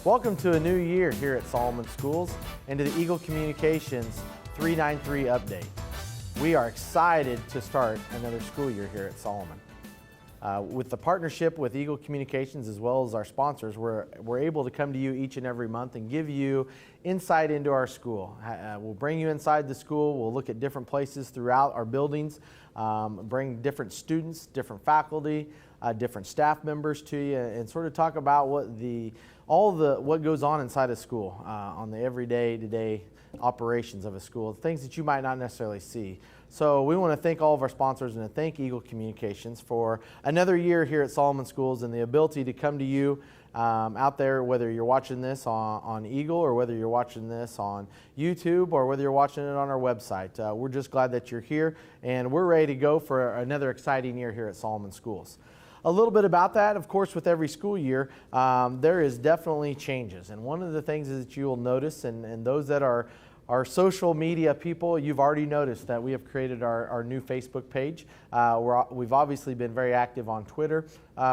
Welcome to a new year here at Solomon Schools and to the Eagle Communications 393 update. We are excited to start another school year here at Solomon. With the partnership with Eagle Communications as well as our sponsors, we're able to come to you each and every month and give you insight into our school. We'll bring you inside the school, we'll look at different places throughout our buildings, bring different students, different faculty, different staff members to you, and sort of talk about what goes on inside a school, on the everyday to-day operations of a school, things that you might not necessarily see. So we want to thank all of our sponsors and to thank Eagle Communications for another year here at Solomon Schools and the ability to come to you out there, whether you're watching this on Eagle or whether you're watching this on YouTube or whether you're watching it on our website. We're just glad that you're here, and we're ready to go for another exciting year here at Solomon Schools. A little bit about that, of course, with every school year, there is definitely changes. And one of the things is that you will notice, and those that are social media people, you've already noticed that we have created our new Facebook page. We've obviously been very active on Twitter.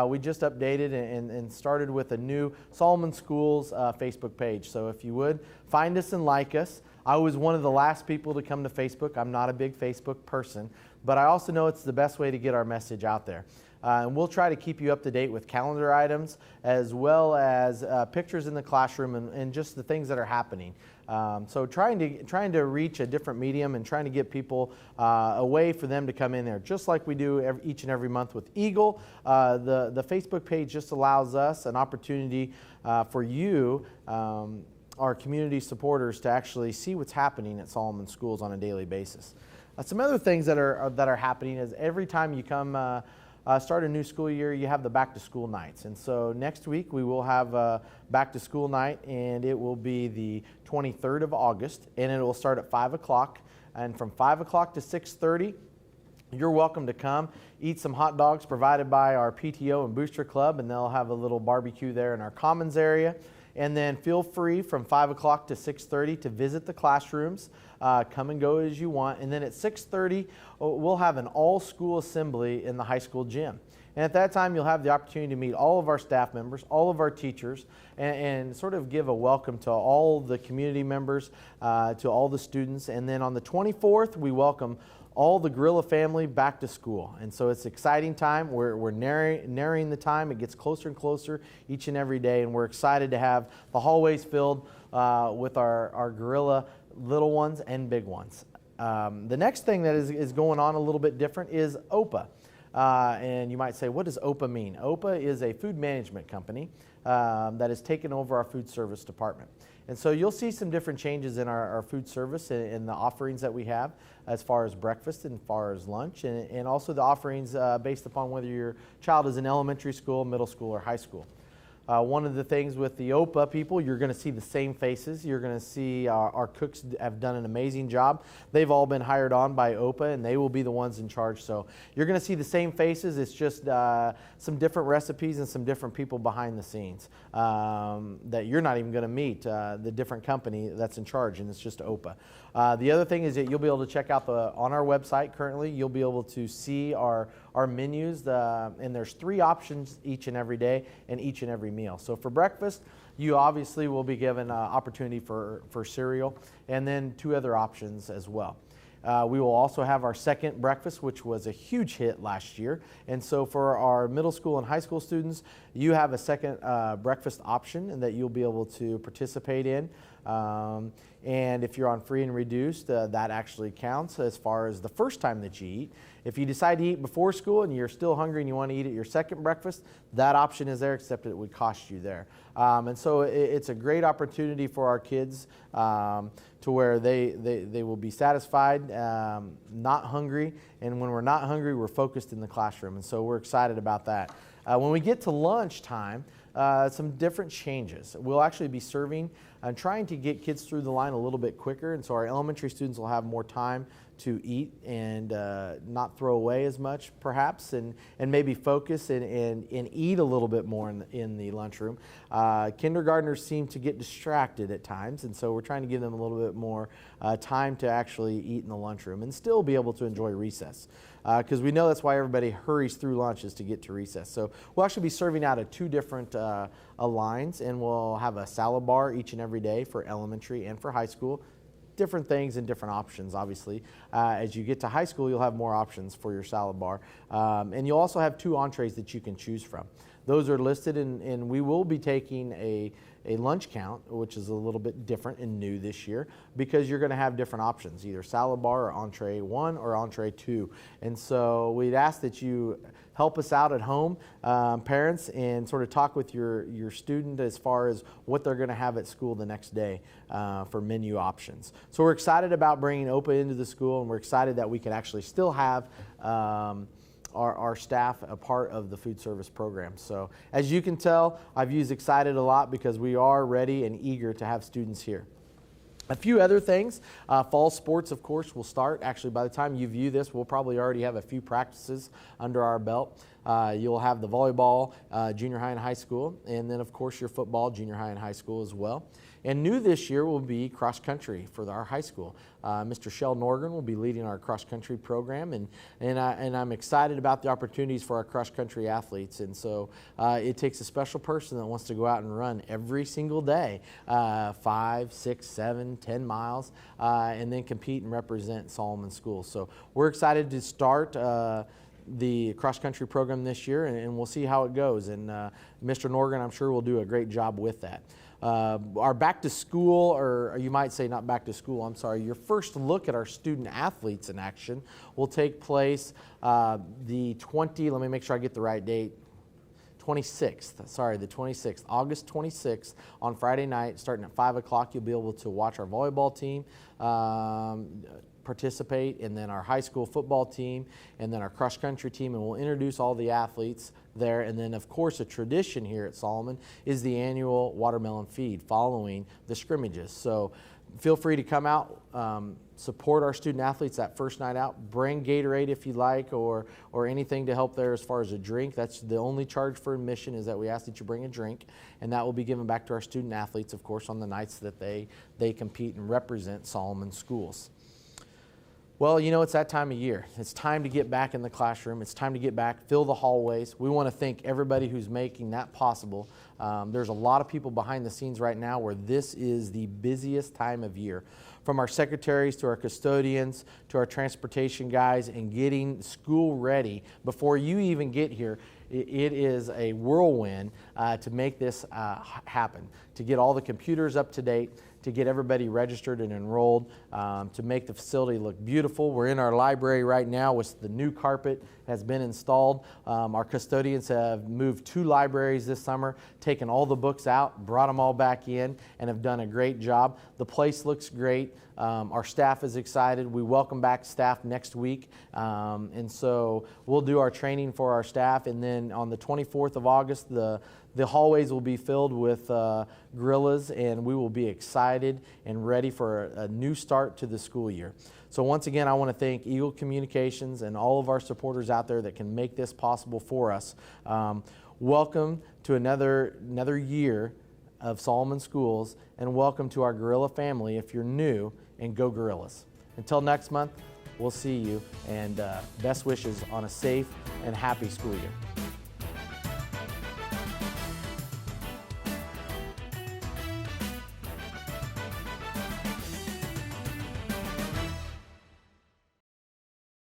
We just updated and started with a new Solomon Schools Facebook page. So if you would, find us and like us. I was one of the last people to come to Facebook. I'm not a big Facebook person, but I also know it's the best way to get our message out there. And we'll try to keep you up to date with calendar items as well as pictures in the classroom and just the things that are happening. So trying to reach a different medium and trying to get people a way for them to come in there, just like we do each and every month with Eagle. The Facebook page just allows us an opportunity for you, our community supporters, to actually see what's happening at Solomon Schools on a daily basis. Some other things that are happening is every time you come start a new school year, you have the back to school nights. And so next week we will have a back to school night, and it will be the 23rd of August, and it will start at 5 o'clock. And from 5 o'clock to 6:30, you're welcome to come eat some hot dogs provided by our PTO and Booster Club, and they'll have a little barbecue there in our commons area. And then feel free from 5 o'clock to 6:30 to visit the classrooms. Come and go as you want. And then at 6:30, we'll have an all-school assembly in the high school gym. And at that time, you'll have the opportunity to meet all of our staff members, all of our teachers, and sort of give a welcome to all the community members, to all the students. And then on the 24th, we welcome all the Gorilla family back to school. And so it's an exciting time. We're narrowing the time. It gets closer and closer each and every day, and we're excited to have the hallways filled with our Gorilla little ones and big ones. The next thing that is going on a little bit different is OPA. And you might say, what does OPA mean? OPA is a food management company that has taken over our food service department. And so you'll see some different changes in our food service and the offerings that we have as far as breakfast and as far as lunch, and also the offerings based upon whether your child is in elementary school, middle school, or high school. One of the things with the OPA people, you're going to see the same faces. You're going to see our cooks have done an amazing job. They've all been hired on by OPA, and they will be the ones in charge. So you're going to see the same faces. It's just some different recipes and some different people behind the scenes that you're not even going to meet, the different company that's in charge, and it's just OPA. The other thing is that you'll be able to check out on our website currently, you'll be able to see our menus, and there's 3 options each and every day and each and every meal. So for breakfast, you obviously will be given an opportunity for cereal, and then 2 other options as well. We will also have our second breakfast, which was a huge hit last year. And so for our middle school and high school students, you have a second breakfast option that you'll be able to participate in. And if you're on free and reduced, that actually counts as far as the first time that you eat. If you decide to eat before school and you're still hungry and you want to eat at your second breakfast, that option is there, except it would cost you there. And so it's a great opportunity for our kids to where they will be satisfied, not hungry. And when we're not hungry, we're focused in the classroom. And so we're excited about that. When we get to lunchtime, some different changes. We'll actually be serving and trying to get kids through the line a little bit quicker, and so our elementary students will have more time to eat and not throw away as much perhaps, and maybe focus and eat a little bit more in the lunchroom. Kindergartners seem to get distracted at times, and so we're trying to give them a little bit more time to actually eat in the lunchroom and still be able to enjoy recess. Because we know that's why everybody hurries through lunches to get to recess. So we'll actually be serving out of 2 different lines, and we'll have a salad bar each and every day for elementary and for high school. Different things and different options, obviously. As you get to high school, you'll have more options for your salad bar. And you'll also have 2 entrees that you can choose from. Those are listed, and we will be taking a lunch count, which is a little bit different and new this year, because you're going to have different options, either salad bar or entree 1 or entree 2. And so we'd ask that you help us out at home, parents, and sort of talk with your student as far as what they're going to have at school the next day for menu options. So we're excited about bringing OPA into the school, and we're excited that we can actually still have our staff a part of the food service program. So as you can tell, I've used excited a lot because we are ready and eager to have students here. A few other things. Fall sports, of course, will start. Actually, by the time you view this, we'll probably already have a few practices under our belt. You'll have the volleyball, junior high and high school, and then, of course, your football, junior high and high school as well. And new this year will be cross country for our high school. Mr. Shell Norgren will be leading our cross country program, and I'm excited about the opportunities for our cross country athletes. And so it takes a special person that wants to go out and run every single day, 5, 6, 7, 10 miles, and then compete and represent Solomon Schools. So we're excited to start the cross-country program this year, and we'll see how it goes. And Mr. Norgren, I'm sure, will do a great job with that. Our back to school, or you might say not back to school, I'm sorry, your first look at our student athletes in action will take place let me make sure I get the right date, the 26th, August 26th on Friday night, starting at 5 o'clock. You'll be able to watch our volleyball team participate, and then our high school football team, and then our cross-country team, and we'll introduce all the athletes there. And then, of course, a tradition here at Solomon is the annual watermelon feed following the scrimmages. So feel free to come out, support our student athletes that first night out. Bring Gatorade if you like, or anything to help there as far as a drink. That's the only charge for admission, is that we ask that you bring a drink, and that will be given back to our student athletes, of course, on the nights that they compete and represent Solomon Schools. Well, you know, it's that time of year. It's time to get back in the classroom. It's time to get back, fill the hallways. We want to thank everybody who's making that possible. There's a lot of people behind the scenes right now where this is the busiest time of year. From our secretaries to our custodians to our transportation guys, and getting school ready before you even get here. It is a whirlwind to make this happen, to get all the computers up to date, to get everybody registered and enrolled, to make the facility look beautiful. We're in our library right now with the new carpet has been installed. Our custodians have moved 2 libraries this summer, taken all the books out, brought them all back in, and have done a great job. The place looks great. Our staff is excited. We welcome back staff next week, and so we'll do our training for our staff, and then on the 24th of August, the hallways will be filled with gorillas, and we will be excited and ready for a new start to the school year. So once again, I want to thank Eagle Communications and all of our supporters out there that can make this possible for us. Welcome to another year of Solomon Schools, and welcome to our Gorilla family if you're new, and go Gorillas. Until next month, we'll see you, and best wishes on a safe and happy school year.